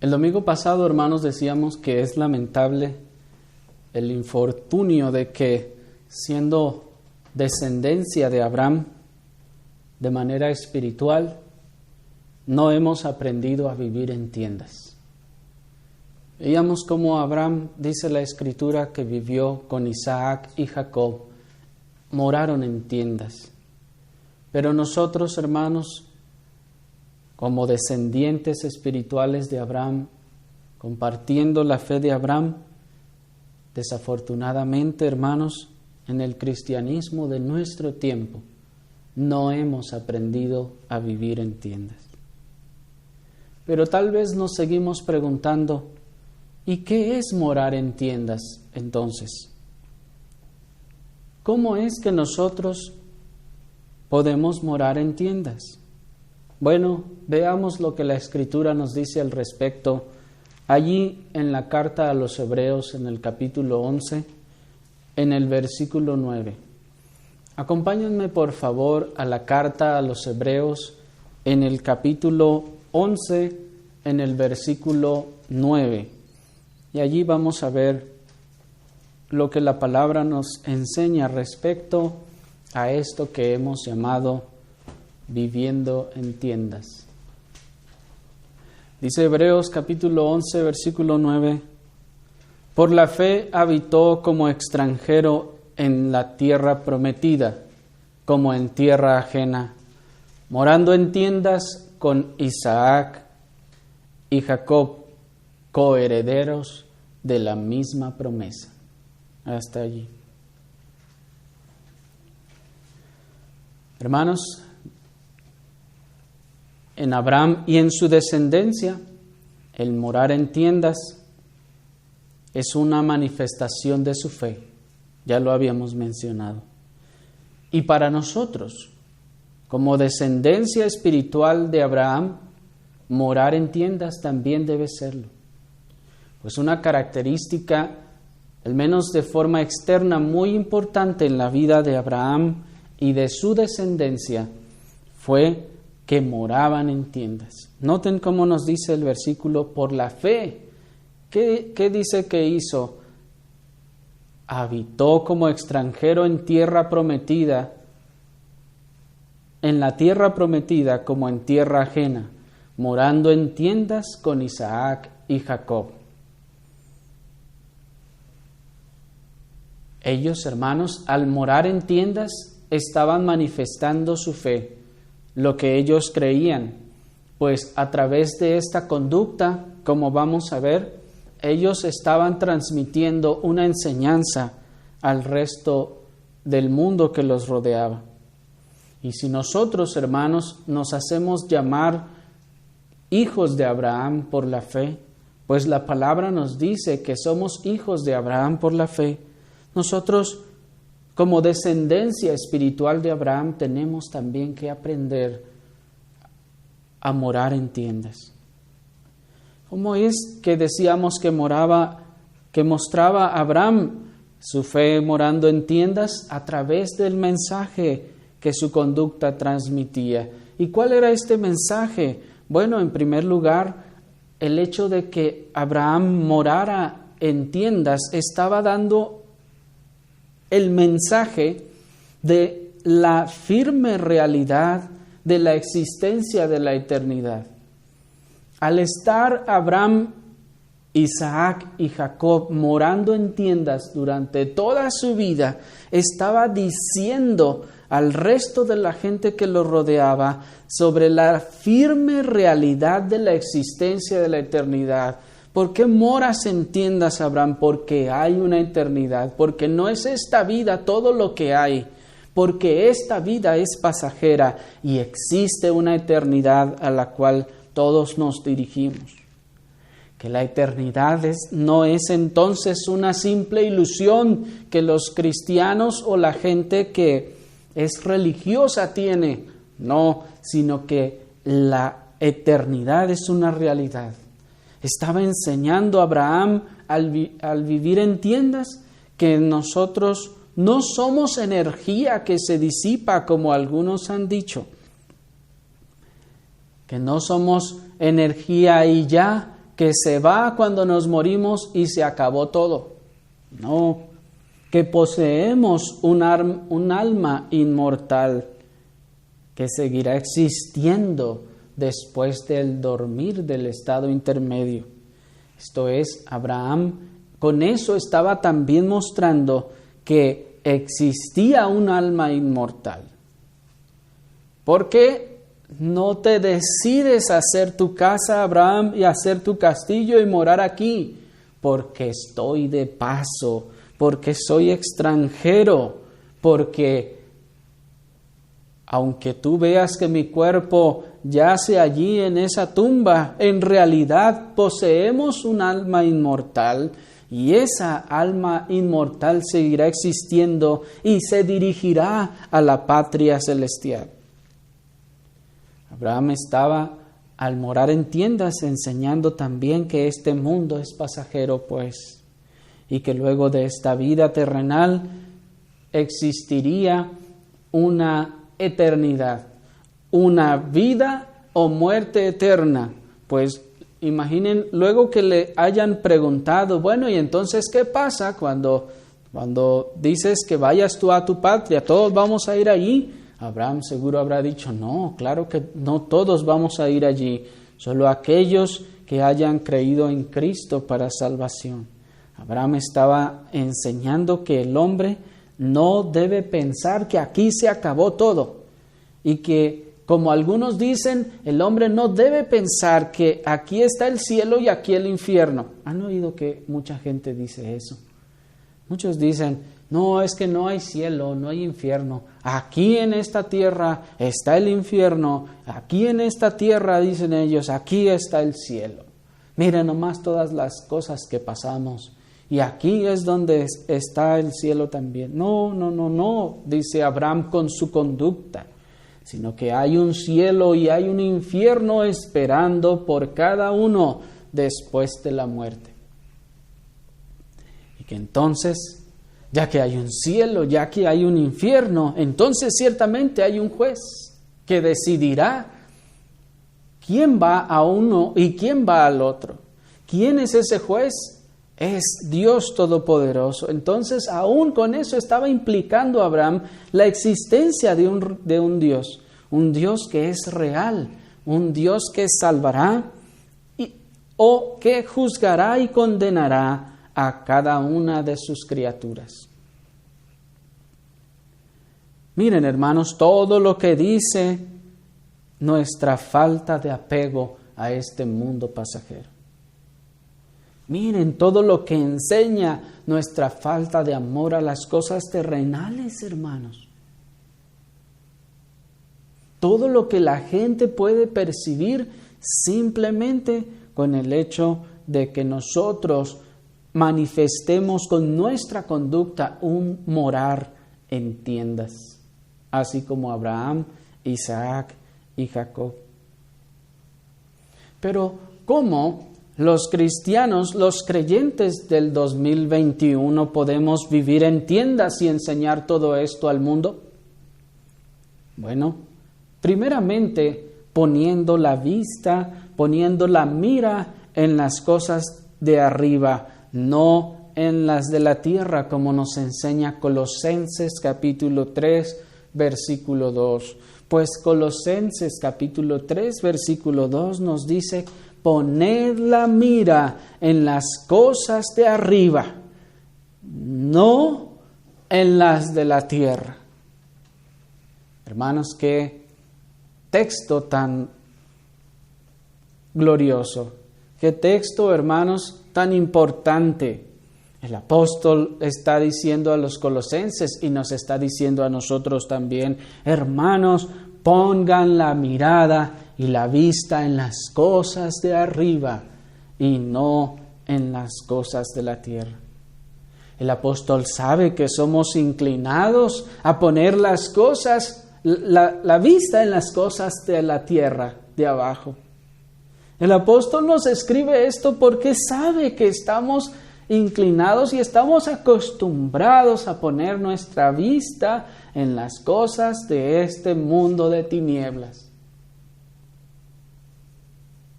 El domingo pasado, hermanos, decíamos que es lamentable el infortunio de que, siendo descendencia de Abraham de manera espiritual, no hemos aprendido a vivir en tiendas. Veíamos cómo Abraham, dice la Escritura, que vivió con Isaac y Jacob, moraron en tiendas. Pero nosotros, hermanos, como descendientes espirituales de Abraham, compartiendo la fe de Abraham, desafortunadamente, hermanos, en el cristianismo de nuestro tiempo, no hemos aprendido a vivir en tiendas. Pero tal vez nos seguimos preguntando, ¿y qué es morar en tiendas entonces? ¿Cómo es que nosotros podemos morar en tiendas? Bueno, veamos lo que la Escritura nos dice al respecto. Allí en la carta a los Hebreos, en el capítulo 11, en el versículo 9. Acompáñenme por favor a la carta a los Hebreos, en el capítulo 11, en el versículo 9. Y allí vamos a ver lo que la palabra nos enseña respecto a esto que hemos llamado viviendo en tiendas. Dice Hebreos capítulo 11, versículo 9, por la fe habitó como extranjero en la tierra prometida, como en tierra ajena, morando en tiendas con Isaac y Jacob, coherederos de la misma promesa. Hasta allí. Hermanos, en Abraham y en su descendencia, el morar en tiendas es una manifestación de su fe. Ya lo habíamos mencionado. Y para nosotros, como descendencia espiritual de Abraham, morar en tiendas también debe serlo. Pues una característica, al menos de forma externa, muy importante en la vida de Abraham y de su descendencia, fue que moraban en tiendas. Noten cómo nos dice el versículo, por la fe. ¿Qué dice que hizo? Habitó como extranjero en tierra prometida, en la tierra prometida como en tierra ajena, morando en tiendas con Isaac y Jacob. Ellos, hermanos, al morar en tiendas, estaban manifestando su fe, lo que ellos creían, pues a través de esta conducta, como vamos a ver, ellos estaban transmitiendo una enseñanza al resto del mundo que los rodeaba. Y si nosotros, hermanos, nos hacemos llamar hijos de Abraham por la fe, pues la palabra nos dice que somos hijos de Abraham por la fe, nosotros, como descendencia espiritual de Abraham, tenemos también que aprender a morar en tiendas. ¿Cómo es que decíamos que mostraba Abraham su fe morando en tiendas? A través del mensaje que su conducta transmitía. ¿Y cuál era este mensaje? Bueno, en primer lugar, el hecho de que Abraham morara en tiendas estaba dando el mensaje de la firme realidad de la existencia de la eternidad. Al estar Abraham, Isaac y Jacob morando en tiendas durante toda su vida, estaba diciendo al resto de la gente que lo rodeaba sobre la firme realidad de la existencia de la eternidad. ¿Por qué moras en tiendas, Abraham? Porque hay una eternidad, porque no es esta vida todo lo que hay, porque esta vida es pasajera y existe una eternidad a la cual todos nos dirigimos. Que la eternidad no es entonces una simple ilusión que los cristianos o la gente que es religiosa tiene, no, sino que la eternidad es una realidad. Estaba enseñando a Abraham al vivir en tiendas que nosotros no somos energía que se disipa como algunos han dicho, que no somos energía y ya que se va cuando nos morimos y se acabó todo. No, que poseemos un alma inmortal que seguirá existiendo después del dormir del estado intermedio. Esto es, Abraham con eso estaba también mostrando que existía un alma inmortal. ¿Por qué no te decides a hacer tu casa, Abraham, y hacer tu castillo y morar aquí? Porque estoy de paso, porque soy extranjero, porque aunque tú veas que mi cuerpo yace allí en esa tumba, en realidad poseemos un alma inmortal y esa alma inmortal seguirá existiendo y se dirigirá a la patria celestial. Abraham estaba al morar en tiendas enseñando también que este mundo es pasajero, pues, y que luego de esta vida terrenal existiría una eternidad, una vida o muerte eterna. Pues imaginen luego que le hayan preguntado, bueno, y entonces ¿qué pasa cuando dices que vayas tú a tu patria? ¿Todos vamos a ir allí? Abraham seguro habrá dicho, no, claro que no todos vamos a ir allí, solo aquellos que hayan creído en Cristo para salvación. Abraham estaba enseñando que el hombre no debe pensar que aquí se acabó todo y que, como algunos dicen, el hombre no debe pensar que aquí está el cielo y aquí el infierno. ¿Han oído que mucha gente dice eso? Muchos dicen, no, es que no hay cielo, no hay infierno. Aquí en esta tierra está el infierno, aquí en esta tierra, dicen ellos, aquí está el cielo. Miren nomás todas las cosas que pasamos. Y aquí es donde está el cielo también. No, dice Abraham con su conducta, sino que hay un cielo y hay un infierno esperando por cada uno después de la muerte. Y que entonces, ya que hay un cielo, ya que hay un infierno, entonces ciertamente hay un juez que decidirá quién va a uno y quién va al otro. ¿Quién es ese juez? Es Dios Todopoderoso. Entonces, aún con eso estaba implicando a Abraham la existencia de un Dios que es real, un Dios que salvará o que juzgará y condenará a cada una de sus criaturas. Miren, hermanos, todo lo que dice nuestra falta de apego a este mundo pasajero. Miren todo lo que enseña nuestra falta de amor a las cosas terrenales, hermanos. Todo lo que la gente puede percibir simplemente con el hecho de que nosotros manifestemos con nuestra conducta un morar en tiendas, así como Abraham, Isaac y Jacob. Pero, ¿cómo los cristianos, los creyentes del 2021 podemos vivir en tiendas y enseñar todo esto al mundo? Bueno, primeramente poniendo la vista, poniendo la mira en las cosas de arriba, no en las de la tierra, como nos enseña Colosenses capítulo 3, versículo 2. Pues Colosenses capítulo 3, versículo 2 nos dice: poned la mira en las cosas de arriba, no en las de la tierra. Hermanos, qué texto tan glorioso, qué texto, hermanos, tan importante. El apóstol está diciendo a los colosenses y nos está diciendo a nosotros también: hermanos, pongan la mirada y la vista en las cosas de arriba y no en las cosas de la tierra. El apóstol sabe que somos inclinados a poner las cosas, la vista en las cosas de la tierra, de abajo. El apóstol nos escribe esto porque sabe que estamos inclinados y estamos acostumbrados a poner nuestra vista en las cosas de este mundo de tinieblas.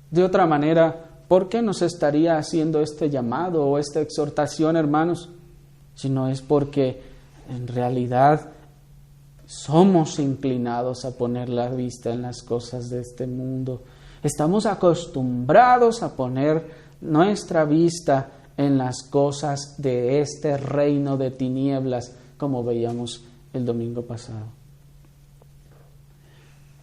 De otra manera, ¿por qué nos estaría haciendo este llamado o esta exhortación, hermanos? Si no es porque en realidad somos inclinados a poner la vista en las cosas de este mundo. Estamos acostumbrados a poner nuestra vista en las cosas de este reino de tinieblas, como veíamos el domingo pasado.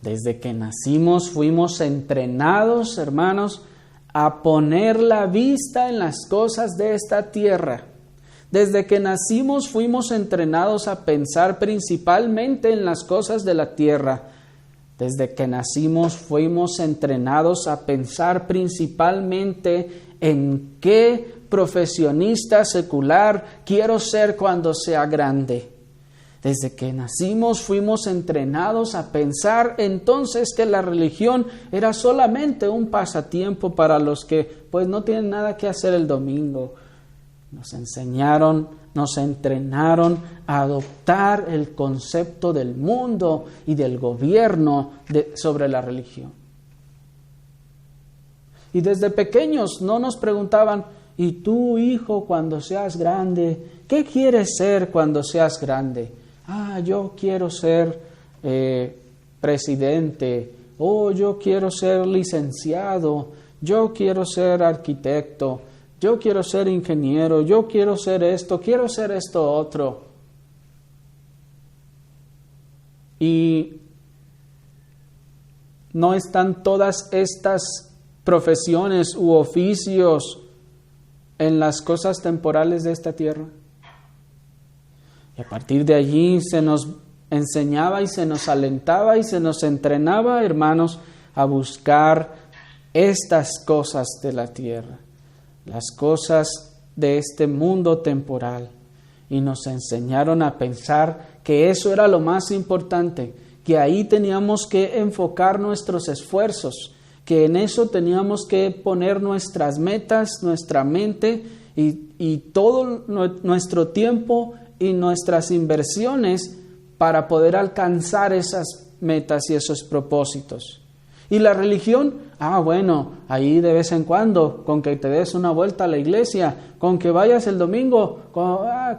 Desde que nacimos fuimos entrenados, hermanos, a poner la vista en las cosas de esta tierra. Desde que nacimos fuimos entrenados a pensar principalmente en las cosas de la tierra. Desde que nacimos fuimos entrenados a pensar principalmente en qué profesionista secular quiero ser cuando sea grande. Desde que nacimos fuimos entrenados a pensar entonces que la religión era solamente un pasatiempo para los que pues no tienen nada que hacer el domingo. Nos enseñaron, nos entrenaron a adoptar el concepto del mundo y del gobierno sobre la religión. Y desde pequeños no nos preguntaban, ¿y tú, hijo, cuando seas grande, qué quieres ser cuando seas grande? Yo quiero ser presidente, yo quiero ser licenciado, yo quiero ser arquitecto, yo quiero ser ingeniero, yo quiero ser esto otro. Y no están todas estas profesiones u oficios en las cosas temporales de esta tierra. Y a partir de allí se nos enseñaba y se nos alentaba y se nos entrenaba, hermanos, a buscar estas cosas de la tierra, las cosas de este mundo temporal. Y nos enseñaron a pensar que eso era lo más importante, que ahí teníamos que enfocar nuestros esfuerzos, que en eso teníamos que poner nuestras metas, nuestra mente y todo nuestro tiempo y nuestras inversiones para poder alcanzar esas metas y esos propósitos. Y la religión, ahí de vez en cuando, con que te des una vuelta a la iglesia, con que vayas el domingo,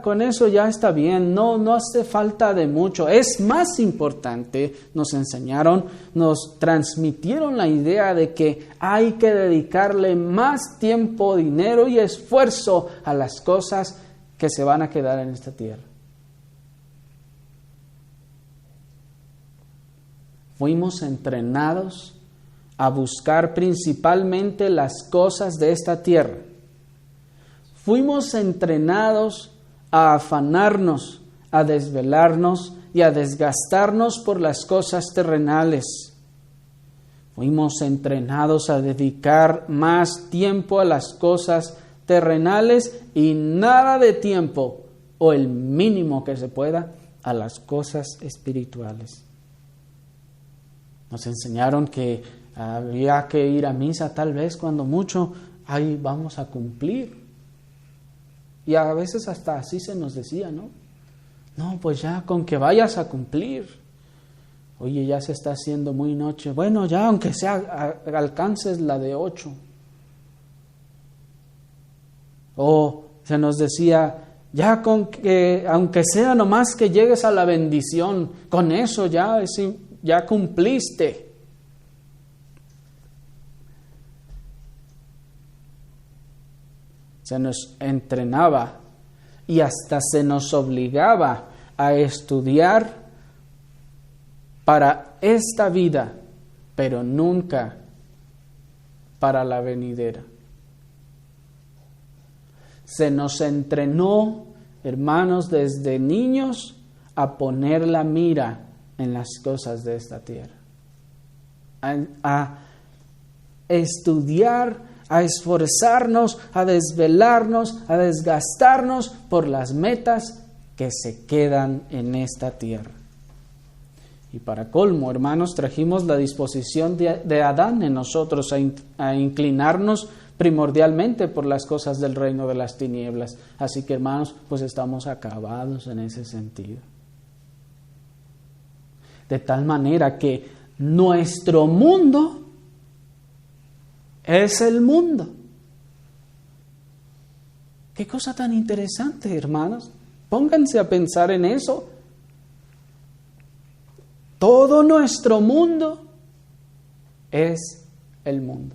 con eso ya está bien, no hace falta de mucho. Es más importante, nos enseñaron, nos transmitieron la idea de que hay que dedicarle más tiempo, dinero y esfuerzo a las cosas que se van a quedar en esta tierra. Fuimos entrenados a buscar principalmente las cosas de esta tierra. Fuimos entrenados a afanarnos, a desvelarnos y a desgastarnos por las cosas terrenales. Fuimos entrenados a dedicar más tiempo a las cosas terrenales y nada de tiempo, o el mínimo que se pueda, a las cosas espirituales. Nos enseñaron que había que ir a misa tal vez cuando mucho, ahí vamos a cumplir. Y a veces hasta así se nos decía, ¿no? No, pues ya con que vayas a cumplir. Oye, ya se está haciendo muy noche. Bueno, ya aunque sea alcances la de 8. O se nos decía, ya con que, aunque sea nomás que llegues a la bendición, con eso ya cumpliste. Se nos entrenaba y hasta se nos obligaba a estudiar para esta vida, pero nunca para la venidera. Se nos entrenó, hermanos, desde niños a poner la mira en las cosas de esta tierra, a estudiar, a esforzarnos, a desvelarnos, a desgastarnos por las metas que se quedan en esta tierra. Y para colmo, hermanos, trajimos la disposición de Adán en nosotros a inclinarnos primordialmente por las cosas del reino de las tinieblas. Así que, hermanos, pues estamos acabados en ese sentido. De tal manera que nuestro mundo es el mundo. Qué cosa tan interesante, hermanos. Pónganse a pensar en eso. Todo nuestro mundo es el mundo.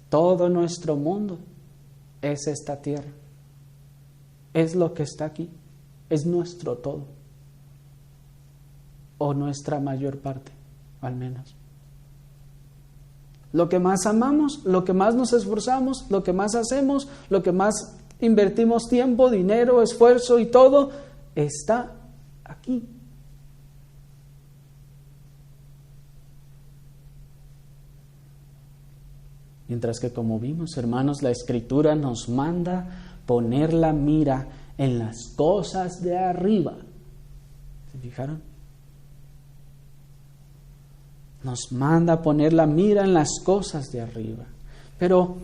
Todo nuestro mundo es esta tierra. Es lo que está aquí. Es nuestro todo. O nuestra mayor parte, al menos. Lo que más amamos, lo que más nos esforzamos, lo que más hacemos, lo que más invertimos tiempo, dinero, esfuerzo y todo, está aquí. Mientras que, como vimos, hermanos, la Escritura nos manda poner la mira en las cosas de arriba. ¿Se fijaron? Nos manda poner la mira en las cosas de arriba. Pero,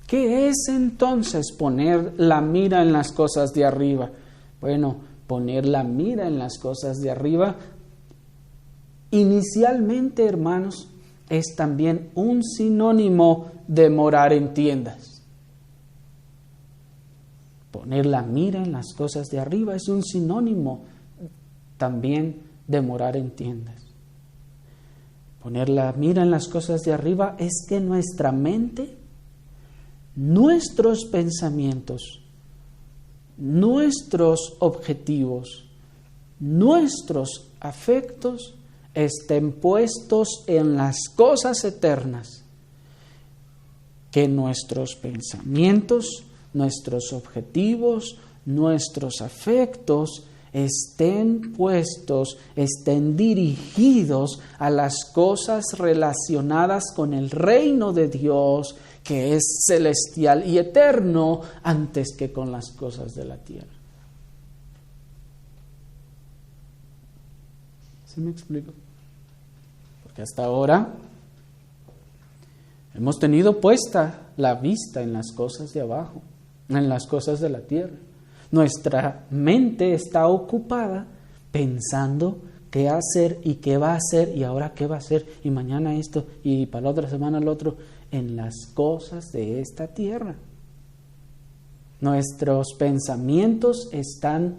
¿qué es entonces poner la mira en las cosas de arriba? Bueno, poner la mira en las cosas de arriba, inicialmente, hermanos, es también un sinónimo de morar en tiendas. Poner la mira en las cosas de arriba es un sinónimo también de morar en tiendas. Poner la mira en las cosas de arriba es que nuestra mente, nuestros pensamientos, nuestros objetivos, nuestros afectos estén puestos en las cosas eternas. Que nuestros pensamientos, nuestros objetivos, nuestros afectos estén puestos, estén dirigidos a las cosas relacionadas con el reino de Dios, que es celestial y eterno, antes que con las cosas de la tierra. ¿Sí me explico? Porque hasta ahora hemos tenido puesta la vista en las cosas de abajo, en las cosas de la tierra. Nuestra mente está ocupada pensando qué hacer y qué va a hacer y ahora qué va a hacer y mañana esto y para la otra semana lo otro, en las cosas de esta tierra. Nuestros pensamientos están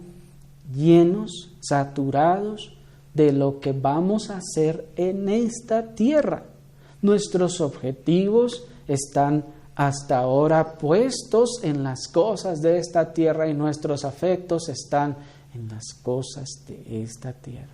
llenos, saturados de lo que vamos a hacer en esta tierra. Nuestros objetivos están hasta ahora puestos en las cosas de esta tierra y nuestros afectos están en las cosas de esta tierra.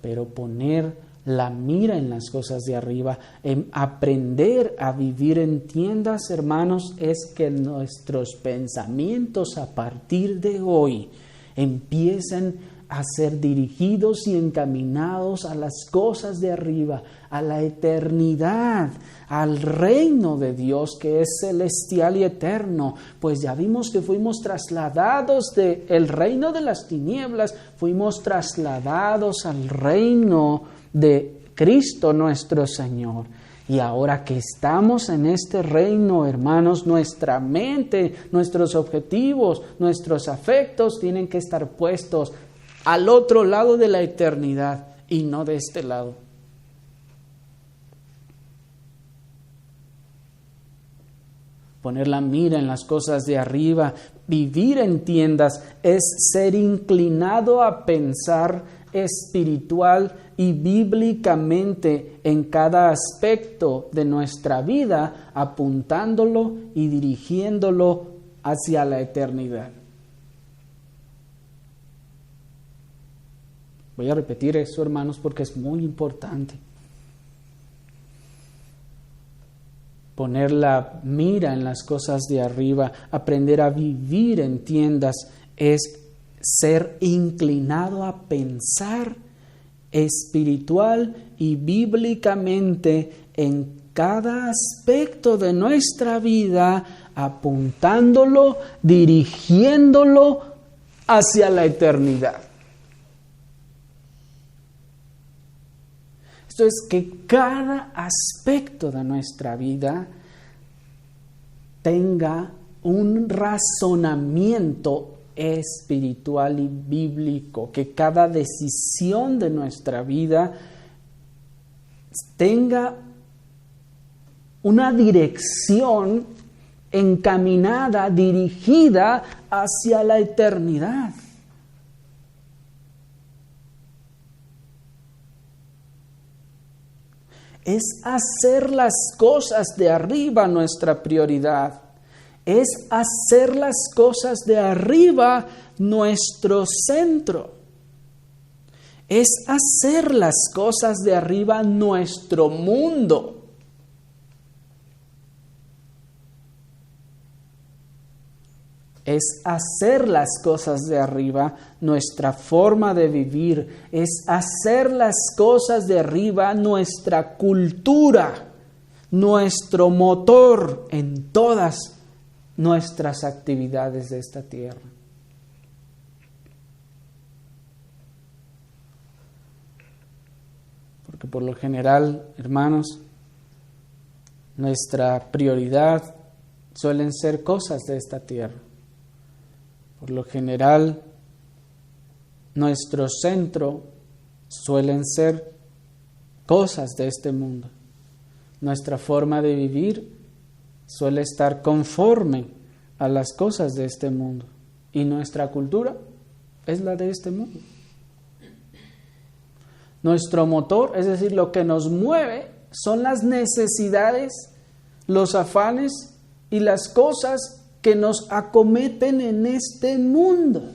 Pero poner la mira en las cosas de arriba, en aprender a vivir en tiendas, hermanos, es que nuestros pensamientos a partir de hoy empiecen a ser dirigidos y encaminados a las cosas de arriba, a la eternidad, al reino de Dios que es celestial y eterno. Pues ya vimos que fuimos trasladados del reino de las tinieblas, fuimos trasladados al reino de Cristo nuestro Señor. Y ahora que estamos en este reino, hermanos, nuestra mente, nuestros objetivos, nuestros afectos tienen que estar puestos al otro lado de la eternidad y no de este lado. Poner la mira en las cosas de arriba, vivir en tiendas, es ser inclinado a pensar espiritual y bíblicamente en cada aspecto de nuestra vida, apuntándolo y dirigiéndolo hacia la eternidad. Voy a repetir eso, hermanos, porque es muy importante. Poner la mira en las cosas de arriba, aprender a vivir en tiendas, es ser inclinado a pensar espiritual y bíblicamente en cada aspecto de nuestra vida, apuntándolo, dirigiéndolo hacia la eternidad. Esto es que cada aspecto de nuestra vida tenga un razonamiento espiritual y bíblico, que cada decisión de nuestra vida tenga una dirección encaminada, dirigida hacia la eternidad. Es hacer las cosas de arriba nuestra prioridad. Es hacer las cosas de arriba nuestro centro. Es hacer las cosas de arriba nuestro mundo. Es hacer las cosas de arriba nuestra forma de vivir. Es hacer las cosas de arriba nuestra cultura, nuestro motor en todas nuestras actividades de esta tierra. Porque por lo general, hermanos, nuestra prioridad suelen ser cosas de esta tierra. Por lo general, nuestro centro suelen ser cosas de este mundo. Nuestra forma de vivir suele estar conforme a las cosas de este mundo. Y nuestra cultura es la de este mundo. Nuestro motor, es decir, lo que nos mueve, son las necesidades, los afanes y las cosas que nos acometen en este mundo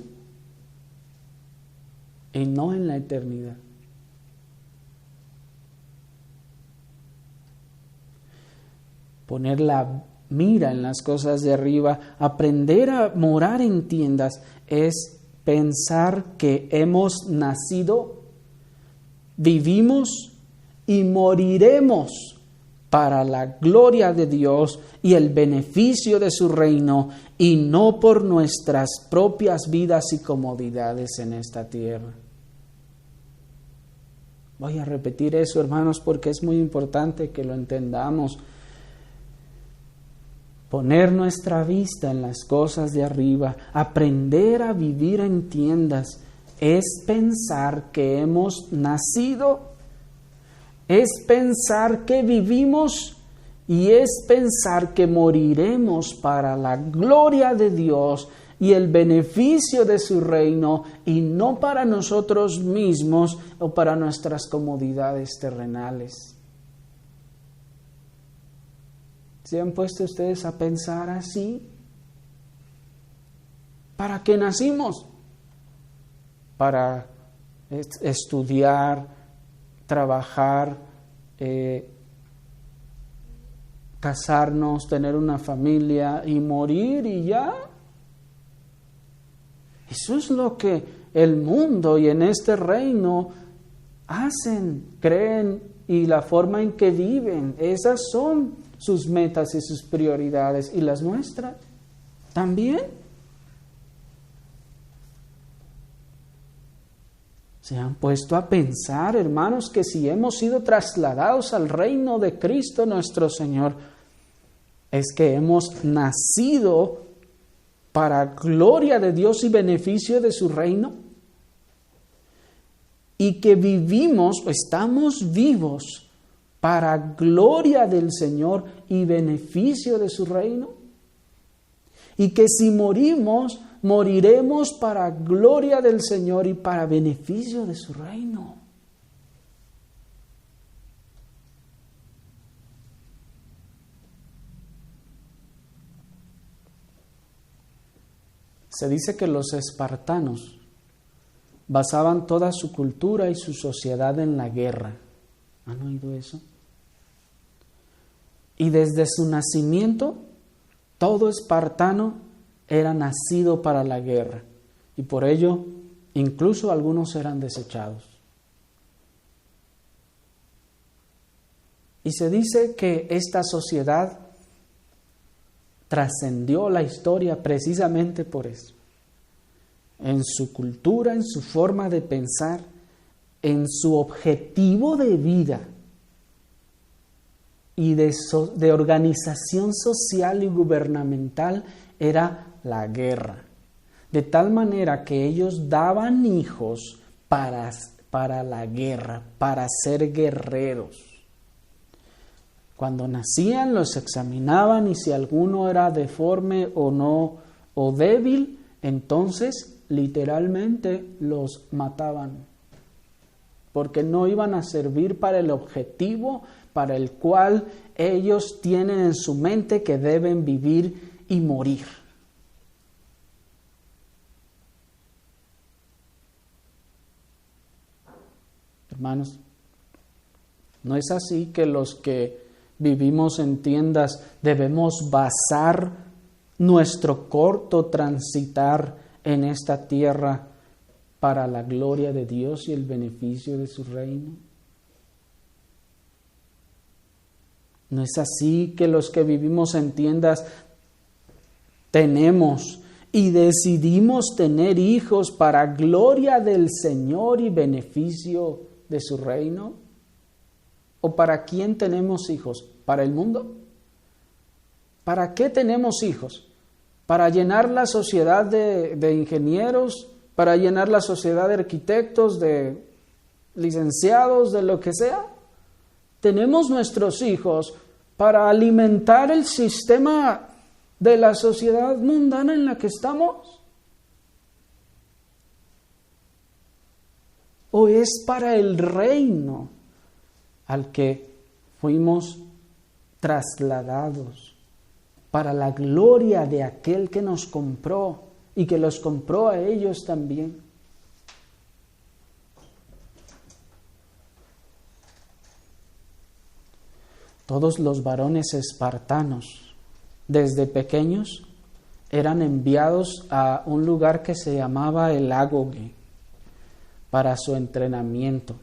y no en la eternidad. Poner la mira en las cosas de arriba, aprender a morar en tiendas, es pensar que hemos nacido, vivimos y moriremos para la gloria de Dios y el beneficio de su reino, y no por nuestras propias vidas y comodidades en esta tierra. Voy a repetir eso, hermanos, porque es muy importante que lo entendamos. Poner nuestra vista en las cosas de arriba, aprender a vivir en tiendas, es pensar que hemos nacido, es pensar que vivimos y es pensar que moriremos para la gloria de Dios y el beneficio de su reino, y no para nosotros mismos o para nuestras comodidades terrenales. ¿Se han puesto ustedes a pensar así? ¿Para qué nacimos? Para estudiar, trabajar, casarnos, tener una familia y morir y ya. Eso es lo que el mundo y en este reino hacen, creen, y la forma en que viven. Esas son sus metas y sus prioridades, y las nuestras también. ¿Se han puesto a pensar, hermanos, que si hemos sido trasladados al reino de Cristo nuestro Señor, es que hemos nacido para gloria de Dios y beneficio de su reino? Y que vivimos o estamos vivos para gloria del Señor y beneficio de su reino. Y que si morimos, moriremos para gloria del Señor y para beneficio de su reino. Se dice que los espartanos basaban toda su cultura y su sociedad en la guerra. ¿Han oído eso? Y desde su nacimiento, todo espartano era nacido para la guerra, y por ello incluso algunos eran desechados. Y se dice que esta sociedad trascendió la historia precisamente por eso. En su cultura, en su forma de pensar, en su objetivo de vida y de organización social y gubernamental, era la guerra. De tal manera que ellos daban hijos para la guerra, para ser guerreros. Cuando nacían los examinaban y si alguno era deforme o no o débil, entonces literalmente los mataban, porque no iban a servir para el objetivo para el cual ellos tienen en su mente que deben vivir y morir. Hermanos, no es así que los que vivimos en tiendas debemos basar nuestro corto transitar en esta tierra para la gloria de Dios y el beneficio de su reino. No es así que los que vivimos en tiendas tenemos y decidimos tener hijos para gloria del Señor y beneficio de su reino. ¿O para quién tenemos hijos? ¿Para el mundo? ¿Para qué tenemos hijos? ¿Para llenar la sociedad de ingenieros? ¿Para llenar la sociedad de arquitectos, de licenciados, de lo que sea? Tenemos nuestros hijos para alimentar el sistema de la sociedad mundana en la que estamos. ¿O es para el reino al que fuimos trasladados, para la gloria de aquel que nos compró y que los compró a ellos también? Todos los varones espartanos, desde pequeños, eran enviados a un lugar que se llamaba el Ágoge para su entrenamiento.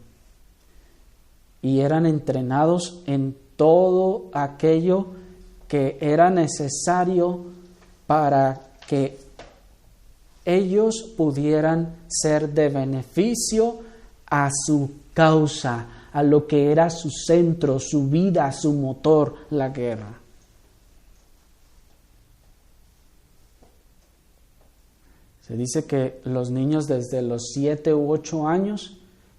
Y eran entrenados en todo aquello que era necesario para que ellos pudieran ser de beneficio a su causa, a lo que era su centro, su vida, su motor, la guerra. Se dice que los niños desde los 7 u 8 años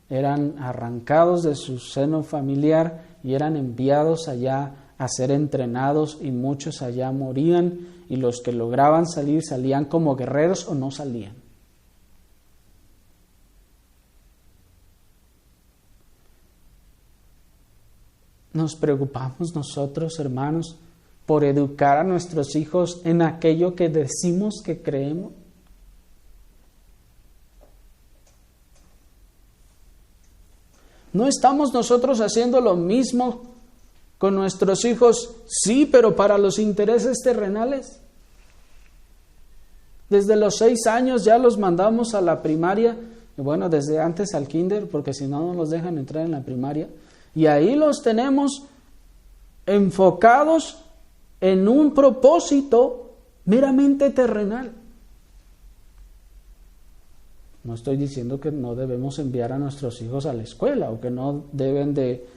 eran arrancados de su seno familiar y eran enviados allá a ser entrenados, y muchos allá morían, y los que lograban salir salían como guerreros o no salían. Nos preocupamos nosotros, hermanos, por educar a nuestros hijos en aquello que decimos que creemos. ¿No estamos nosotros haciendo lo mismo con nuestros hijos? Sí, pero para los intereses terrenales. Desde los 6 años ya los mandamos a la primaria, y bueno, desde antes al kinder, porque si no, no los dejan entrar en la primaria. Y ahí los tenemos enfocados en un propósito meramente terrenal. No estoy diciendo que no debemos enviar a nuestros hijos a la escuela o que no deben de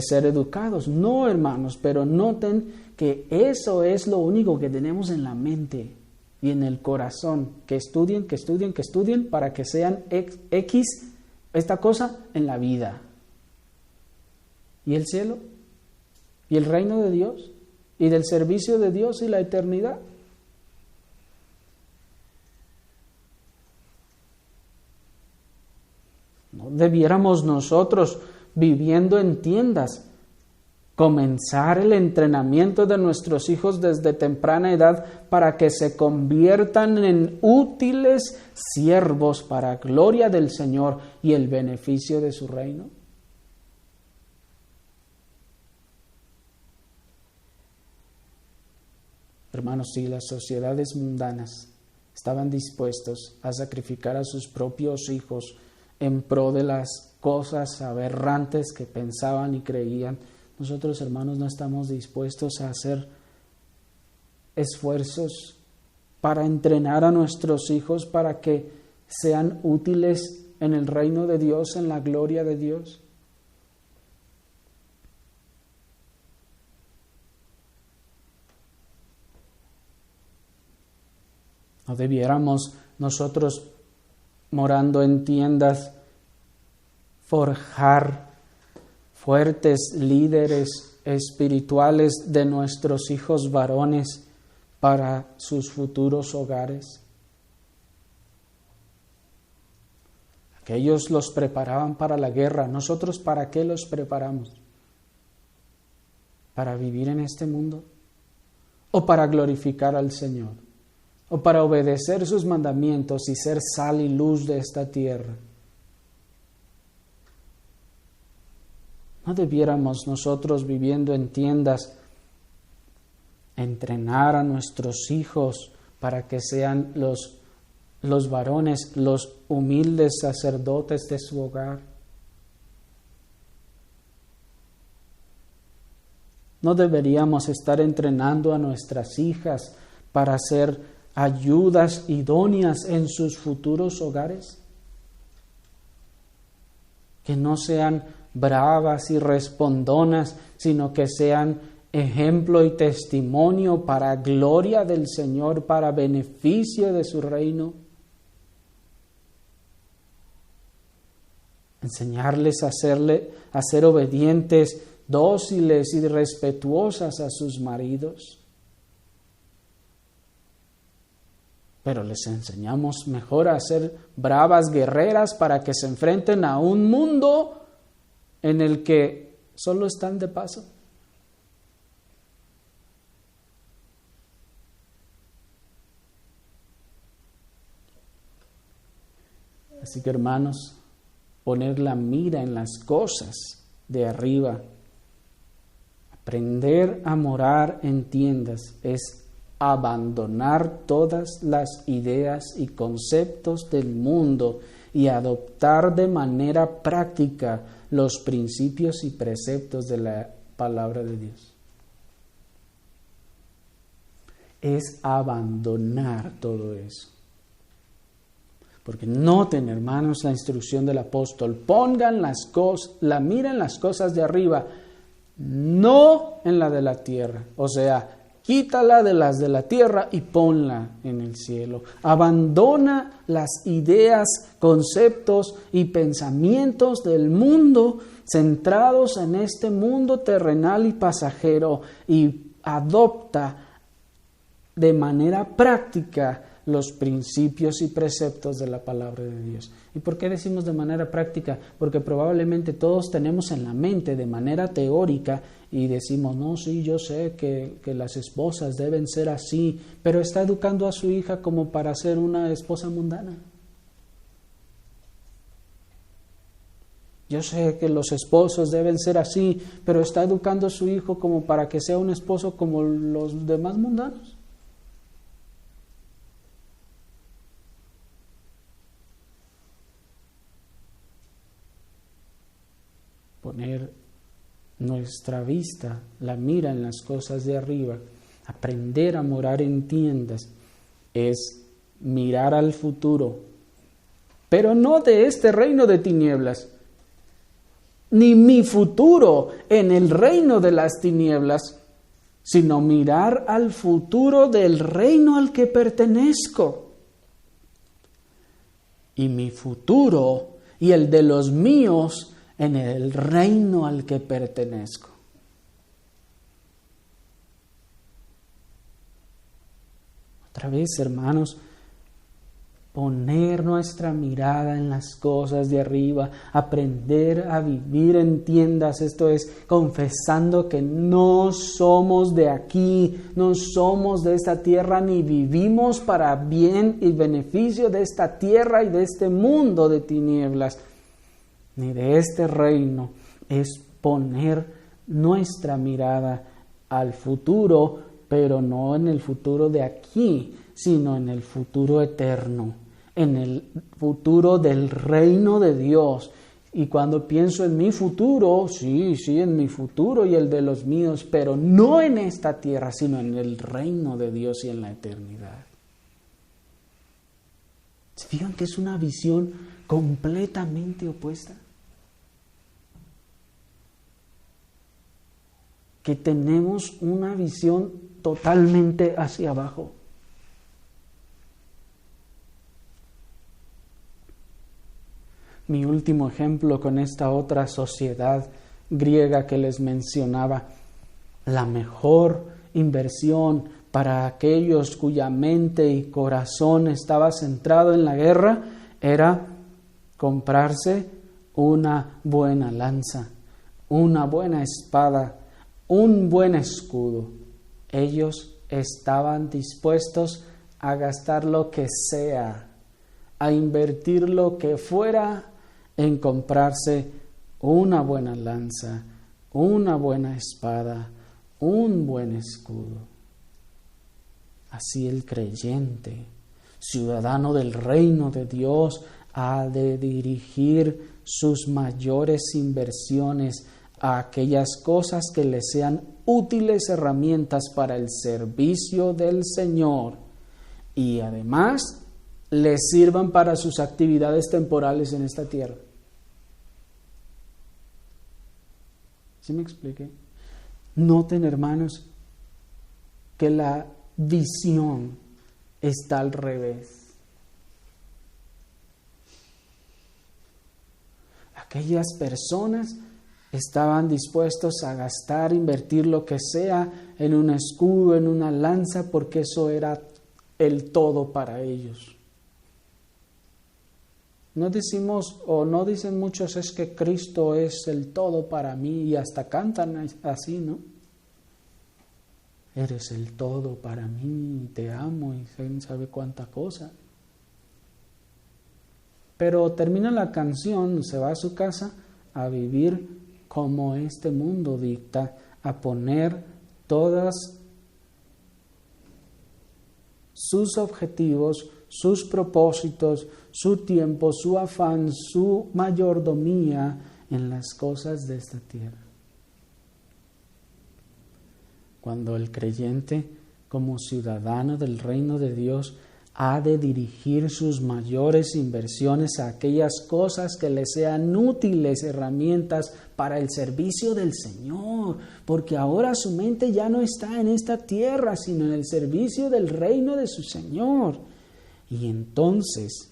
ser educados. No, hermanos, pero noten que eso es lo único que tenemos en la mente y en el corazón. Que estudien para que sean X, esta cosa en la vida. ¿Y el cielo? ¿Y el reino de Dios? ¿Y del servicio de Dios y la eternidad? ¿No debiéramos nosotros, viviendo en tiendas, comenzar el entrenamiento de nuestros hijos desde temprana edad para que se conviertan en útiles siervos para gloria del Señor y el beneficio de su reino? Hermanos, si las sociedades mundanas estaban dispuestos a sacrificar a sus propios hijos en pro de las cosas aberrantes que pensaban y creían, nosotros, hermanos, no estamos dispuestos a hacer esfuerzos para entrenar a nuestros hijos para que sean útiles en el reino de Dios, en la gloria de Dios. ¿No debiéramos nosotros, morando en tiendas, forjar fuertes líderes espirituales de nuestros hijos varones para sus futuros hogares. Aquellos los preparaban para la guerra. ¿Nosotros para qué los preparamos? ¿Para vivir en este mundo? ¿O para glorificar al Señor? ¿O para obedecer sus mandamientos y ser sal y luz de esta tierra? ¿No debiéramos nosotros, viviendo en tiendas, entrenar a nuestros hijos para que sean los varones, los humildes sacerdotes de su hogar? ¿No deberíamos estar entrenando a nuestras hijas para ser ayudas idóneas en sus futuros hogares? Que no sean bravas y respondonas, sino que sean ejemplo y testimonio para gloria del Señor, para beneficio de su reino. Enseñarles a ser obedientes, dóciles y respetuosas a sus maridos. Pero les enseñamos mejor a ser bravas guerreras para que se enfrenten a un mundo en el que solo están de paso. Así que, hermanos, poner la mira en las cosas de arriba, aprender a morar en tiendas, es abandonar todas las ideas y conceptos del mundo y adoptar de manera práctica los principios y preceptos de la palabra de Dios. Es abandonar todo eso. Porque noten, hermanos, la instrucción del apóstol: pongan la mira en las cosas de arriba, no en la de la tierra. O sea, quítala de las de la tierra y ponla en el cielo. Abandona las ideas, conceptos y pensamientos del mundo centrados en este mundo terrenal y pasajero y adopta de manera práctica los principios y preceptos de la palabra de Dios. ¿Y por qué decimos de manera práctica? Porque probablemente todos tenemos en la mente de manera teórica y decimos, no, sí, yo sé que las esposas deben ser así, pero está educando a su hija como para ser una esposa mundana. Yo sé que los esposos deben ser así, pero está educando a su hijo como para que sea un esposo como los demás mundanos. Poner nuestra vista, la mira en las cosas de arriba, aprender a morar en tiendas, es mirar al futuro, pero no de este reino de tinieblas, ni mi futuro en el reino de las tinieblas, sino mirar al futuro del reino al que pertenezco. Y mi futuro y el de los míos en el reino al que pertenezco. Otra vez, hermanos, poner nuestra mirada en las cosas de arriba, aprender a vivir en tiendas, esto es, confesando que no somos de aquí, no somos de esta tierra, ni vivimos para bien y beneficio de esta tierra y de este mundo de tinieblas, ni de este reino. Es poner nuestra mirada al futuro, pero no en el futuro de aquí, sino en el futuro eterno, en el futuro del reino de Dios. Y cuando pienso en mi futuro, sí, en mi futuro y el de los míos, pero no en esta tierra, sino en el reino de Dios y en la eternidad. ¿Se fijan que es una visión completamente opuesta? Que tenemos una visión totalmente hacia abajo. Mi último ejemplo con esta otra sociedad griega que les mencionaba La mejor inversión para aquellos cuya mente y corazón estaba centrado en la guerra era comprarse una buena lanza, una buena espada, un buen escudo. Ellos estaban dispuestos a gastar lo que sea, a invertir lo que fuera en comprarse una buena lanza, una buena espada, un buen escudo. Así el creyente, ciudadano del reino de Dios, ha de dirigir sus mayores inversiones a aquellas cosas que le sean útiles herramientas para el servicio del Señor y además le sirvan para sus actividades temporales en esta tierra. ¿Sí me expliqué? Noten, hermanos, que la visión está al revés. Aquellas personas estaban dispuestos a gastar, invertir lo que sea en un escudo, en una lanza, porque eso era el todo para ellos. No decimos, o no dicen muchos, es que Cristo es el todo para mí, y hasta cantan así, ¿no? Eres el todo para mí, te amo, y quién sabe cuánta cosa. Pero termina la canción, se va a su casa a vivir como este mundo dicta, a poner todas sus objetivos, sus propósitos, su tiempo, su afán, su mayordomía en las cosas de esta tierra. Cuando el creyente, como ciudadano del reino de Dios, ha de dirigir sus mayores inversiones a aquellas cosas que le sean útiles, herramientas para el servicio del Señor, porque ahora su mente ya no está en esta tierra, sino en el servicio del reino de su Señor. Y entonces,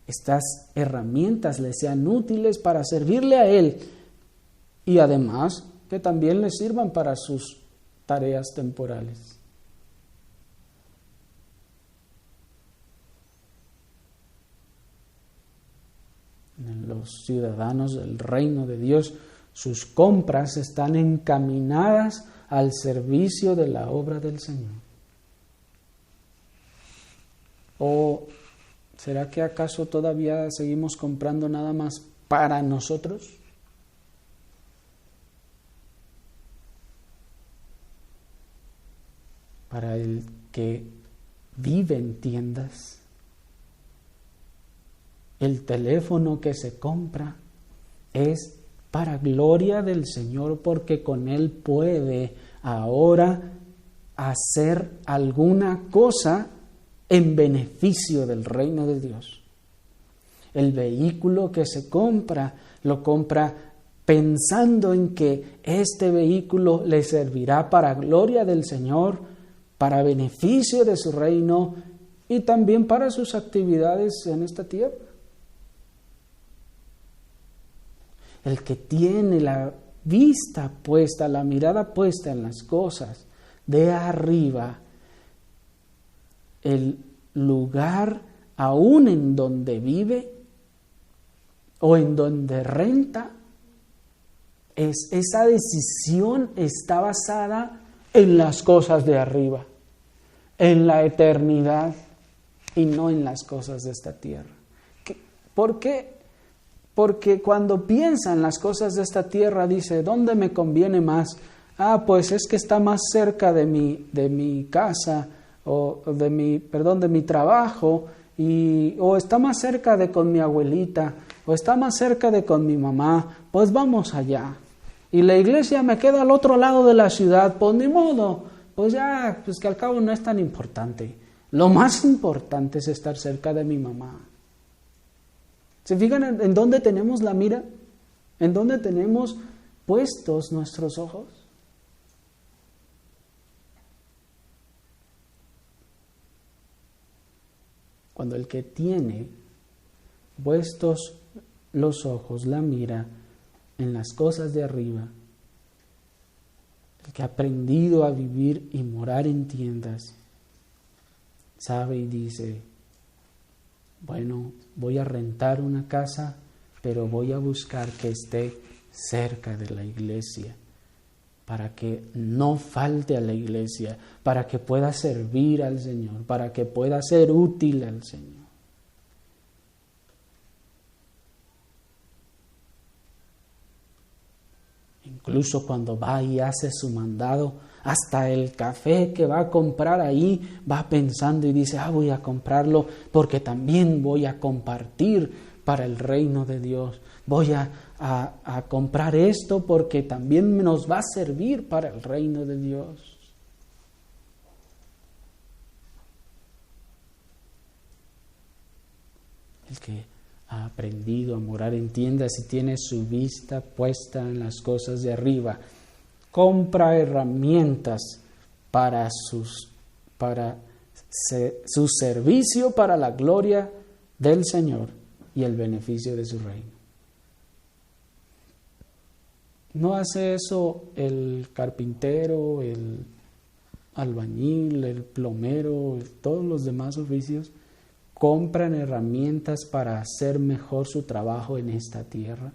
estas herramientas le sean útiles para servirle a Él y además que también le sirvan para sus tareas temporales. Los ciudadanos del reino de Dios, sus compras están encaminadas al servicio de la obra del Señor. ¿O será que acaso todavía seguimos comprando nada más para nosotros? Para el que vive en tiendas, el teléfono que se compra es para gloria del Señor, porque con él puede ahora hacer alguna cosa en beneficio del reino de Dios. El vehículo que se compra, lo compra pensando en que este vehículo le servirá para gloria del Señor, para beneficio de su reino y también para sus actividades en esta tierra. El que tiene la vista puesta, la mirada puesta en las cosas de arriba, el lugar aún en donde vive o en donde renta, esa decisión está basada en las cosas de arriba, en la eternidad y no en las cosas de esta tierra. ¿Por qué? Porque cuando piensa en las cosas de esta tierra dice, ¿dónde me conviene más? Pues es que está más cerca de mi casa o de mi trabajo, o está más cerca de con mi abuelita, o está más cerca de con mi mamá, pues vamos allá. Y la iglesia me queda al otro lado de la ciudad, pues ni modo, pues ya, pues que al cabo no es tan importante. Lo más importante es estar cerca de mi mamá. ¿Se fijan en dónde tenemos la mira? ¿En dónde tenemos puestos nuestros ojos? Cuando el que tiene puestos los ojos, la mira en las cosas de arriba, el que ha aprendido a vivir y morar en tiendas, sabe y dice, bueno, voy a rentar una casa, pero voy a buscar que esté cerca de la iglesia, para que no falte a la iglesia, para que pueda servir al Señor, para que pueda ser útil al Señor. Incluso cuando va y hace su mandado, hasta el café que va a comprar ahí, va pensando y dice, voy a comprarlo porque también voy a compartir para el reino de Dios. Voy a comprar esto porque también nos va a servir para el reino de Dios. El que ha aprendido a morar en tiendas y tiene su vista puesta en las cosas de arriba, compra herramientas para su servicio para la gloria del Señor y el beneficio de su reino. No hace eso el carpintero, el albañil, el plomero, todos los demás oficios. Compran herramientas para hacer mejor su trabajo en esta tierra.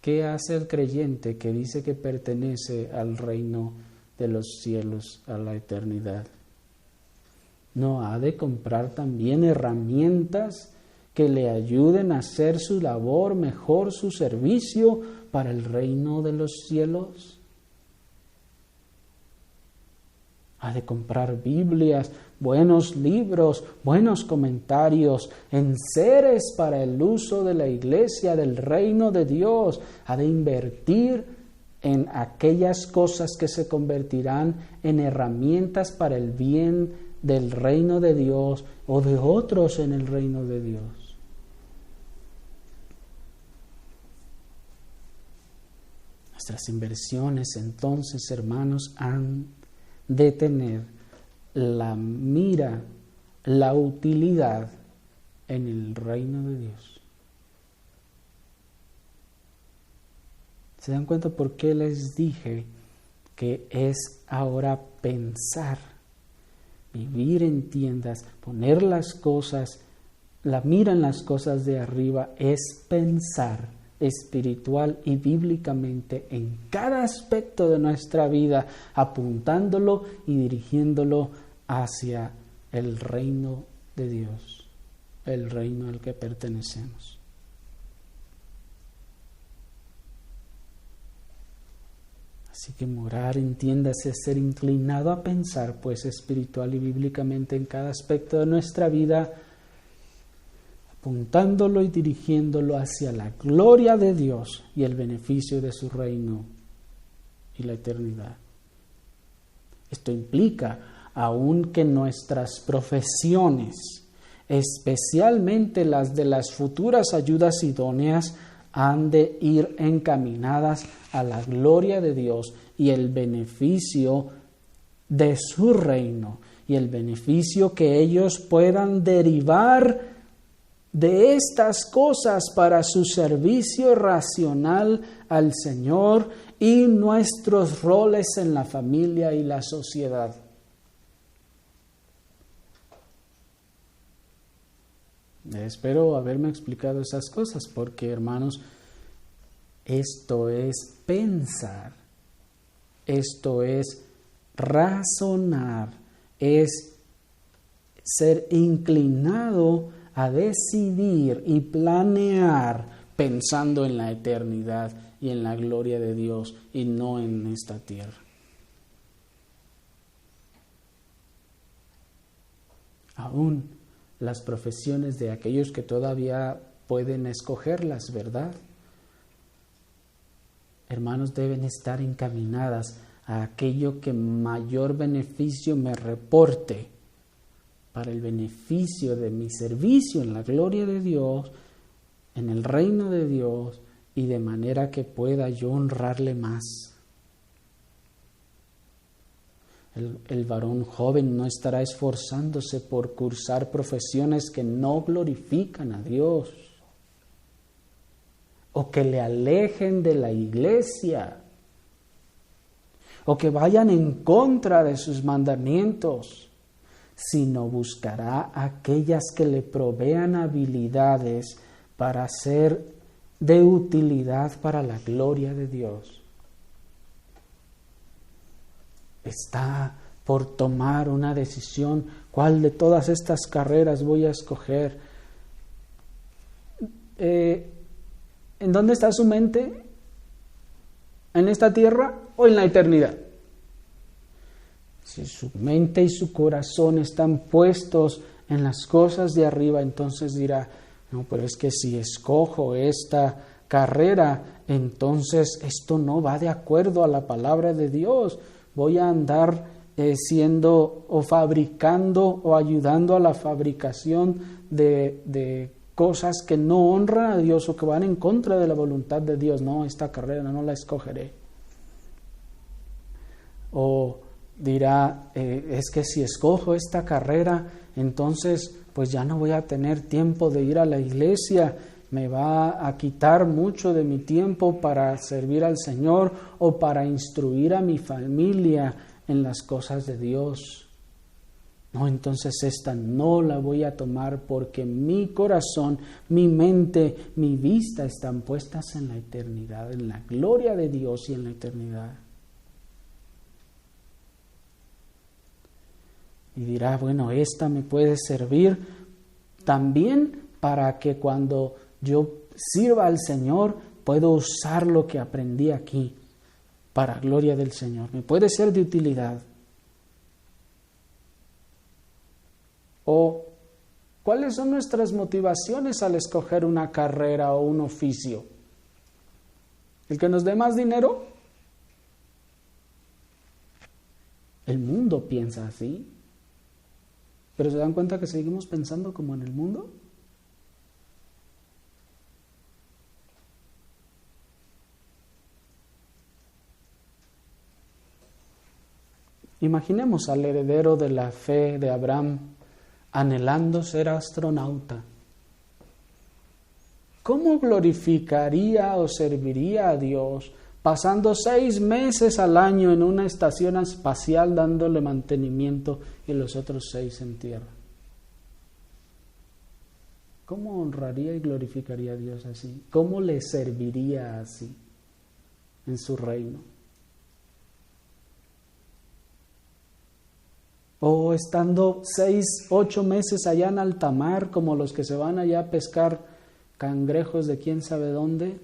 ¿Qué hace el creyente que dice que pertenece al reino de los cielos, a la eternidad? ¿No ha de comprar también herramientas que le ayuden a hacer su labor mejor, su servicio para el reino de los cielos? Ha de comprar Biblias, buenos libros, buenos comentarios, enseres para el uso de la iglesia, del reino de Dios. Ha de invertir en aquellas cosas que se convertirán en herramientas para el bien del reino de Dios o de otros en el reino de Dios. Nuestras inversiones, entonces, hermanos, han de tener la mira, la utilidad en el reino de Dios. ¿Se dan cuenta por qué les dije que es ahora pensar, vivir en tiendas, poner las cosas, la mira en las cosas de arriba, es pensar espiritual y bíblicamente en cada aspecto de nuestra vida, apuntándolo y dirigiéndolo hacia el reino de Dios, el reino al que pertenecemos. Así que morar en tiendas es ser inclinado a pensar, pues, espiritual y bíblicamente en cada aspecto de nuestra vida, apuntándolo y dirigiéndolo hacia la gloria de Dios y el beneficio de su reino y la eternidad. Esto implica aun que nuestras profesiones, especialmente las de las futuras ayudas idóneas, han de ir encaminadas a la gloria de Dios y el beneficio de su reino y el beneficio que ellos puedan derivar de estas cosas para su servicio racional al Señor y nuestros roles en la familia y la sociedad. Espero haberme explicado esas cosas porque, hermanos, esto es pensar, esto es razonar, es ser inclinado a decidir y planear pensando en la eternidad y en la gloria de Dios y no en esta tierra. Aún las profesiones de aquellos que todavía pueden escogerlas, ¿verdad? Hermanos, deben estar encaminadas a aquello que mayor beneficio me reporte para el beneficio de mi servicio en la gloria de Dios, en el reino de Dios, y de manera que pueda yo honrarle más. El varón joven no estará esforzándose por cursar profesiones que no glorifican a Dios o que le alejen de la iglesia. o que vayan en contra de sus mandamientos, sino buscará aquellas que le provean habilidades para ser de utilidad para la gloria de Dios. Está por tomar una decisión. ¿Cuál de todas estas carreras voy a escoger? ¿En dónde está su mente? ¿En esta tierra o en la eternidad? Si su mente y su corazón están puestos en las cosas de arriba, entonces dirá, no, pero es que si escojo esta carrera, entonces esto no va de acuerdo a la palabra de Dios. Voy a andar siendo o fabricando o ayudando a la fabricación de cosas que no honran a Dios o que van en contra de la voluntad de Dios. No, esta carrera no la escogeré. O dirá, es que si escojo esta carrera, entonces pues ya no voy a tener tiempo de ir a la iglesia, me va a quitar mucho de mi tiempo para servir al Señor o para instruir a mi familia en las cosas de Dios. No, entonces esta no la voy a tomar porque mi corazón, mi mente, mi vista están puestas en la eternidad, en la gloria de Dios y en la eternidad. Y dirá, bueno, esta me puede servir también para que cuando yo sirva al Señor, puedo usar lo que aprendí aquí para gloria del Señor. Me puede ser de utilidad. O, ¿cuáles son nuestras motivaciones al escoger una carrera o un oficio? ¿El que nos dé más dinero? El mundo piensa así. ¿Pero se dan cuenta que seguimos pensando como en el mundo? Imaginemos al heredero de la fe de Abraham anhelando ser astronauta. ¿Cómo glorificaría o serviría a Dios pasando 6 meses al año en una estación espacial dándole mantenimiento y los otros 6 en tierra? ¿Cómo honraría y glorificaría a Dios así? ¿Cómo le serviría así en su reino? O estando 6, 8 meses allá en alta mar, como los que se van allá a pescar cangrejos de quién sabe dónde,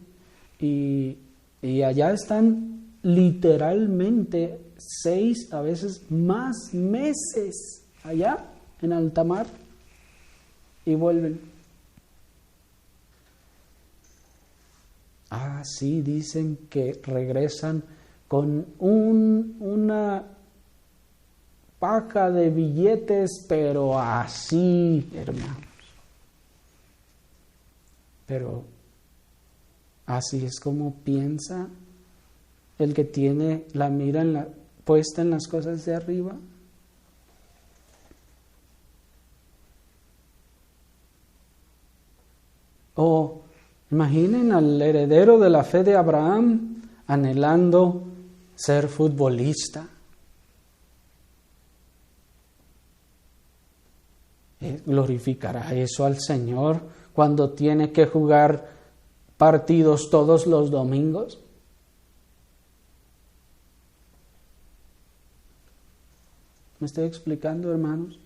y allá están literalmente 6, a veces más meses allá en alta mar, y vuelven. Ah, sí, dicen que regresan con una paca de billetes, pero así, hermanos. Pero así es como piensa el que tiene la mira puesta en las cosas de arriba. O imaginen al heredero de la fe de Abraham anhelando ser futbolista. ¿Glorificará eso al Señor cuando tiene que jugar partidos todos los domingos? ¿Me estoy explicando, hermanos?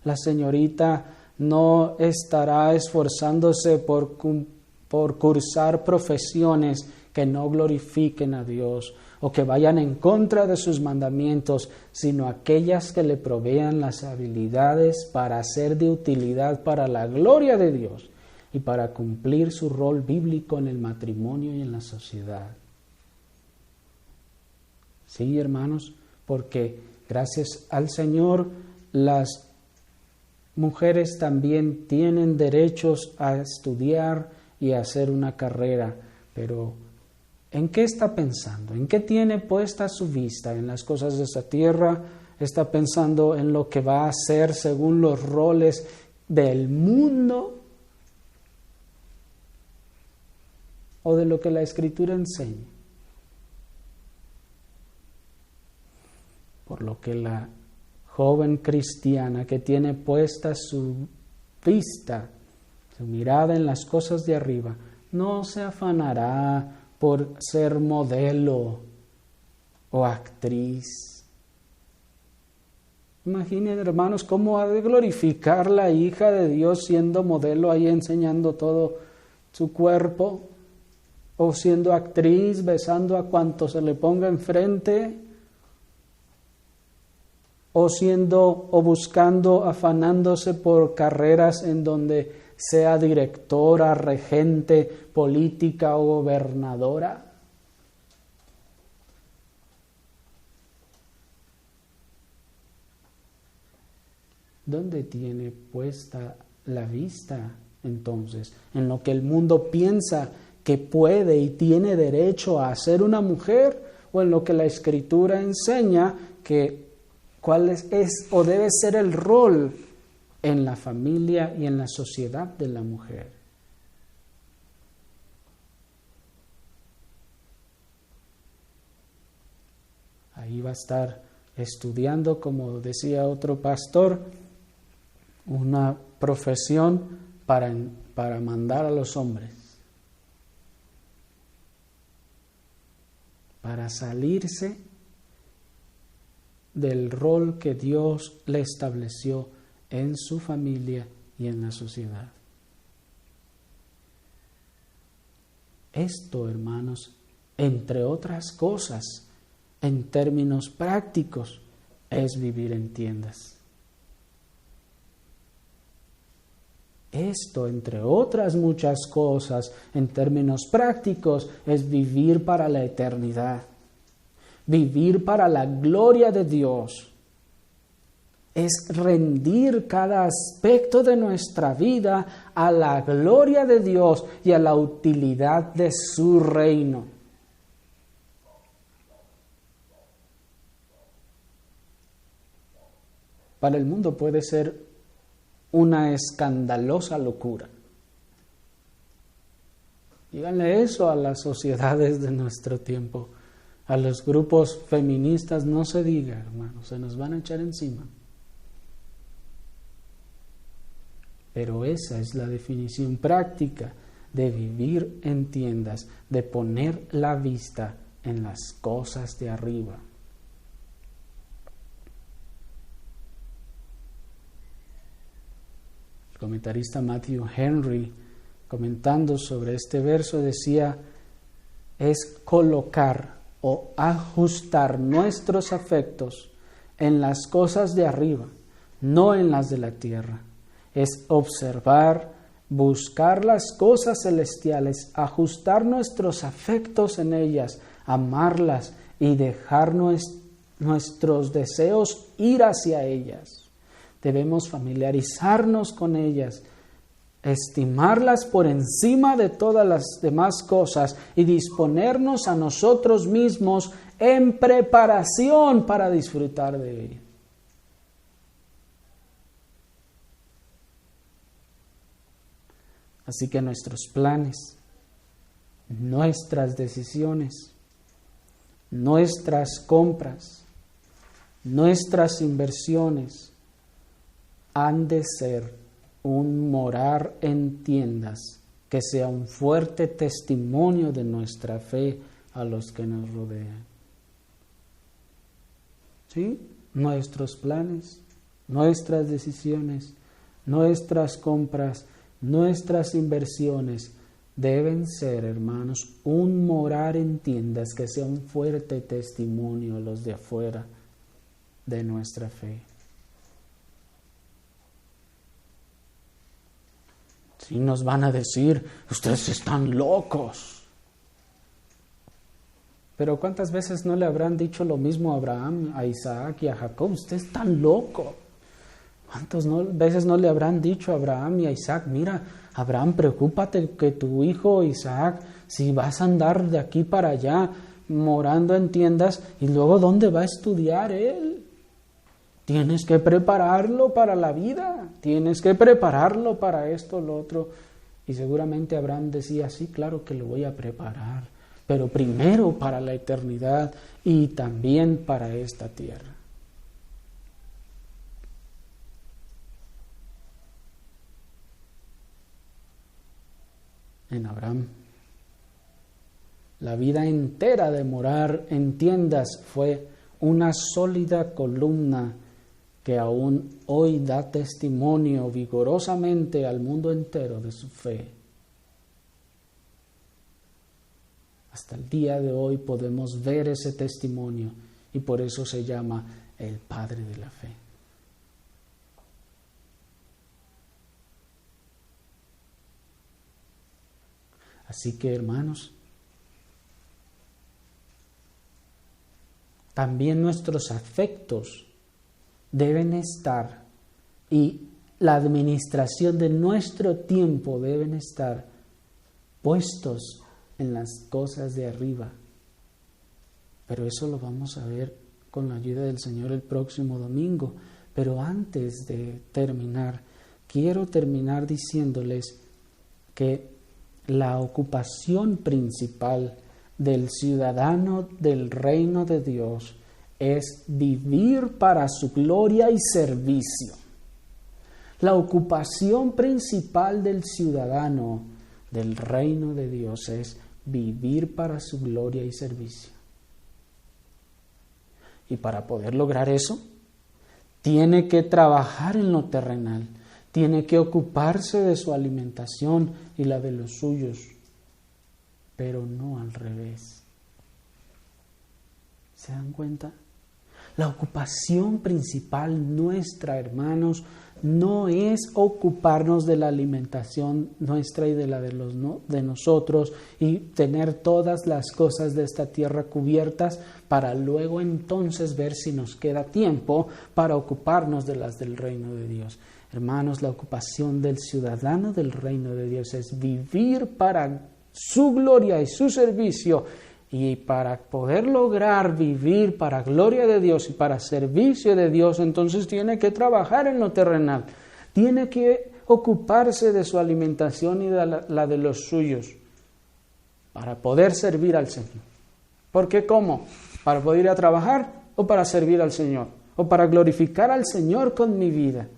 La señorita no estará esforzándose por cursar profesiones que no glorifiquen a Dios o que vayan en contra de sus mandamientos, sino aquellas que le provean las habilidades para ser de utilidad para la gloria de Dios y para cumplir su rol bíblico en el matrimonio y en la sociedad. Sí, hermanos, porque gracias al Señor las mujeres también tienen derechos a estudiar y a hacer una carrera, pero ¿en qué está pensando? ¿En qué tiene puesta su vista? ¿En las cosas de esta tierra? ¿Está pensando en lo que va a hacer según los roles del mundo? ¿O de lo que la Escritura enseña? por lo que la joven cristiana que tiene puesta su vista, su mirada en las cosas de arriba, no se afanará por ser modelo o actriz. Imaginen, hermanos, cómo ha de glorificar la hija de Dios siendo modelo ahí enseñando todo su cuerpo, o siendo actriz besando a cuanto se le ponga enfrente, o buscando, afanándose por carreras en donde sea directora, regente, política o gobernadora. ¿Dónde tiene puesta la vista entonces? ¿En lo que el mundo piensa que puede y tiene derecho a ser una mujer? ¿O en lo que la Escritura enseña que cuál es o debe ser el rol en la familia y en la sociedad de la mujer? Ahí va a estar estudiando, como decía otro pastor, una profesión para mandar a los hombres, para salirse del rol que Dios le estableció en su familia y en la sociedad. Esto, hermanos, entre otras cosas, en términos prácticos, es vivir en tiendas. Esto, entre otras muchas cosas, en términos prácticos, es vivir para la eternidad, vivir para la gloria de Dios. Es rendir cada aspecto de nuestra vida a la gloria de Dios y a la utilidad de su reino. Para el mundo puede ser una escandalosa locura. Díganle eso a las sociedades de nuestro tiempo. A los grupos feministas no se diga, hermanos, se nos van a echar encima. Pero esa es la definición práctica de vivir en tiendas, de poner la vista en las cosas de arriba. El comentarista Matthew Henry, comentando sobre este verso, decía, es colocar o ajustar nuestros afectos en las cosas de arriba, no en las de la tierra. Es observar, buscar las cosas celestiales, ajustar nuestros afectos en ellas, amarlas y dejar nuestros deseos ir hacia ellas. Debemos familiarizarnos con ellas, estimarlas por encima de todas las demás cosas y disponernos a nosotros mismos en preparación para disfrutar de ellas. Así que nuestros planes, nuestras decisiones, nuestras compras, nuestras inversiones han de ser un morar en tiendas que sea un fuerte testimonio de nuestra fe a los que nos rodean. ¿Sí? Nuestros planes, nuestras decisiones, nuestras compras, nuestras inversiones deben ser, hermanos, un morar en tiendas que sea un fuerte testimonio a los de afuera de nuestra fe. Si nos van a decir, ustedes están locos. Pero ¿cuántas veces no le habrán dicho lo mismo a Abraham, a Isaac y a Jacob? Ustedes están locos. ¿Cuántas veces no le habrán dicho a Abraham y a Isaac, mira, Abraham, preocúpate que tu hijo Isaac, si vas a andar de aquí para allá, morando en tiendas, y luego ¿dónde va a estudiar él? Tienes que prepararlo para la vida, tienes que prepararlo para esto, lo otro. Y seguramente Abraham decía, sí, claro que lo voy a preparar, pero primero para la eternidad y también para esta tierra. en Abraham. La vida entera de morar en tiendas fue una sólida columna que aún hoy da testimonio vigorosamente al mundo entero de su fe. Hasta el día de hoy podemos ver ese testimonio y por eso se llama el Padre de la Fe. Así que, hermanos, también nuestros afectos deben estar y la administración de nuestro tiempo deben estar puestos en las cosas de arriba. Pero eso lo vamos a ver con la ayuda del Señor el próximo domingo. Pero antes de terminar, quiero terminar diciéndoles que la ocupación principal del ciudadano del reino de Dios es vivir para su gloria y servicio. La ocupación principal del ciudadano del reino de Dios es vivir para su gloria y servicio. Y para poder lograr eso, tiene que trabajar en lo terrenal, tiene que ocuparse de su alimentación y la de los suyos, pero no al revés. ¿Se dan cuenta? La ocupación principal nuestra, hermanos, no es ocuparnos de la alimentación nuestra y de la de nosotros y tener todas las cosas de esta tierra cubiertas para luego entonces ver si nos queda tiempo para ocuparnos de las del reino de Dios. Hermanos, la ocupación del ciudadano del reino de Dios es vivir para su gloria y su servicio. Y para poder lograr vivir para gloria de Dios y para servicio de Dios, entonces tiene que trabajar en lo terrenal. Tiene que ocuparse de su alimentación y de la de los suyos para poder servir al Señor. ¿Por qué? ¿Cómo? ¿Para poder ir a trabajar o para servir al Señor? ¿O para glorificar al Señor con mi vida?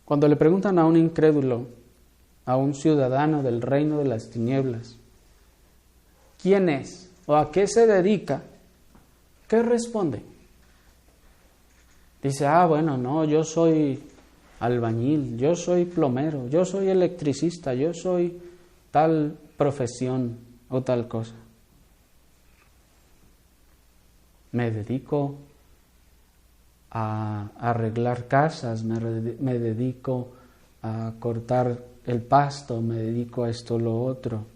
Cuando le preguntan a un incrédulo, a un ciudadano del reino de las tinieblas, ¿quién es o a qué se dedica? ¿Qué responde? Dice, bueno, no, yo soy albañil, yo soy plomero, yo soy electricista, yo soy tal profesión o tal cosa. Me dedico a arreglar casas, me dedico a cortar el pasto, me dedico a esto o lo otro.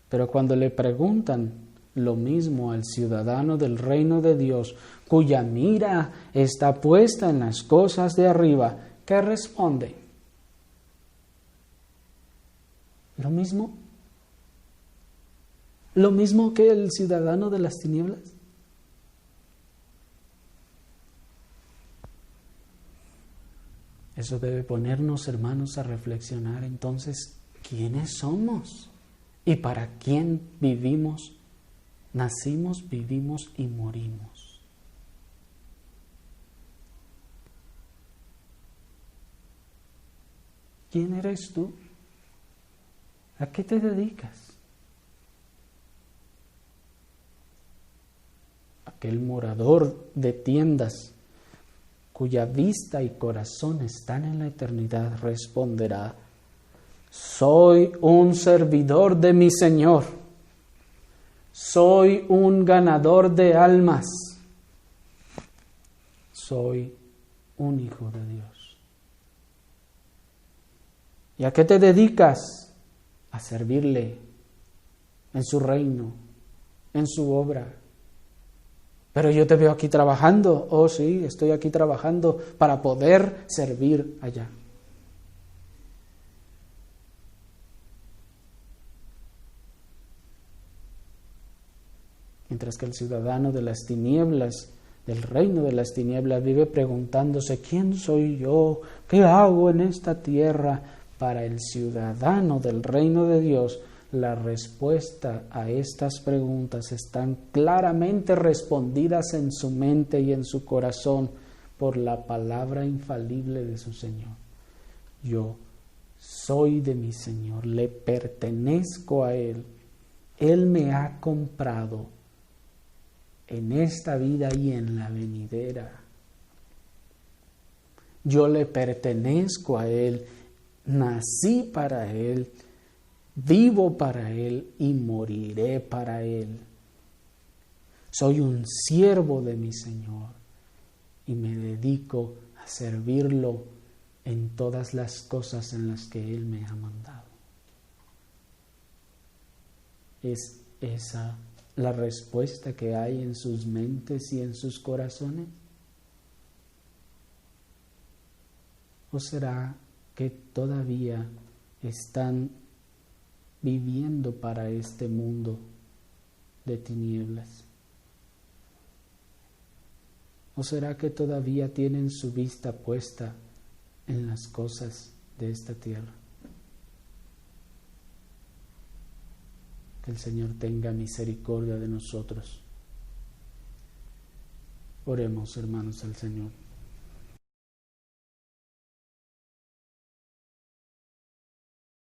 Pero cuando le preguntan lo mismo al ciudadano del reino de Dios, cuya mira está puesta en las cosas de arriba, ¿qué responde? ¿Lo mismo? ¿Lo mismo que el ciudadano de las tinieblas? Eso debe ponernos, hermanos, a reflexionar entonces quiénes somos y para quién vivimos, nacimos, vivimos y morimos. ¿Quién eres tú? ¿A qué te dedicas? Aquel morador de tiendas cuya vista y corazón están en la eternidad, responderá: soy un servidor de mi Señor, soy un ganador de almas, soy un hijo de Dios. ¿Y a qué te dedicas? A servirle en su reino, en su obra. Pero yo te veo aquí trabajando. Oh, sí, estoy aquí trabajando para poder servir allá. Mientras que el ciudadano de las tinieblas, del reino de las tinieblas, vive preguntándose: ¿quién soy yo? ¿Qué hago en esta tierra? Para el ciudadano del reino de Dios, la respuesta a estas preguntas están claramente respondidas en su mente y en su corazón por la palabra infalible de su Señor. Yo soy de mi Señor, le pertenezco a Él. Él me ha comprado en esta vida y en la venidera. Yo le pertenezco a Él, nací para Él, vivo para Él y moriré para Él. Soy un siervo de mi Señor y me dedico a servirlo en todas las cosas en las que Él me ha mandado. ¿Es esa la respuesta que hay en sus mentes y en sus corazones? ¿O será que todavía están viviendo para este mundo de tinieblas? ¿O será que todavía tienen su vista puesta en las cosas de esta tierra? Que el Señor tenga misericordia de nosotros. Oremos, hermanos, al Señor.